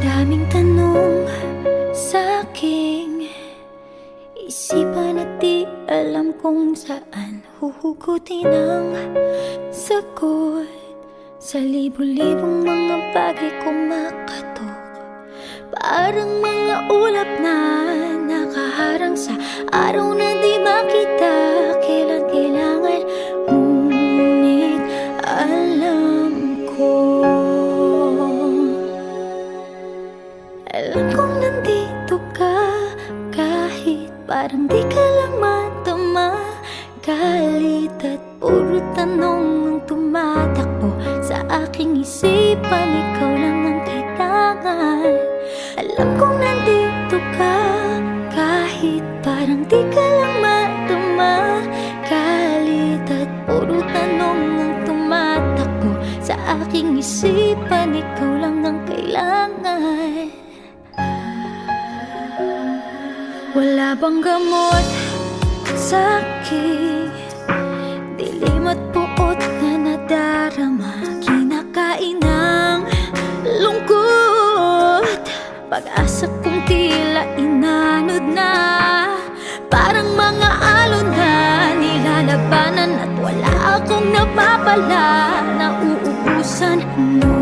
daming tanong sa aking isipan at di alam kung saan huhugutin ang sagot. Sa libo-libong mga bagay kumakatok, parang mga ulap na nakaharang sa araw na di makita kailan kailangan. Ngunit alam kong nandito ka, kahit parang di ka lang matama. Galit at puro tanong ang tumatakbo sa aking isipan, ikaw lang ang kailangan. Alam kong nandito ka, kahit parang di ka lang matama. Galit at puro tanong ang tumatakbo sa aking isipan, ikaw lang ang kailangan. Wala bang gamot sa aking dilim at puot na nadarama? Kinakain ng lungkot, pag-asa kong tila inanod na. Parang mga alon na nilalabanan at wala akong napapala na uubusan. No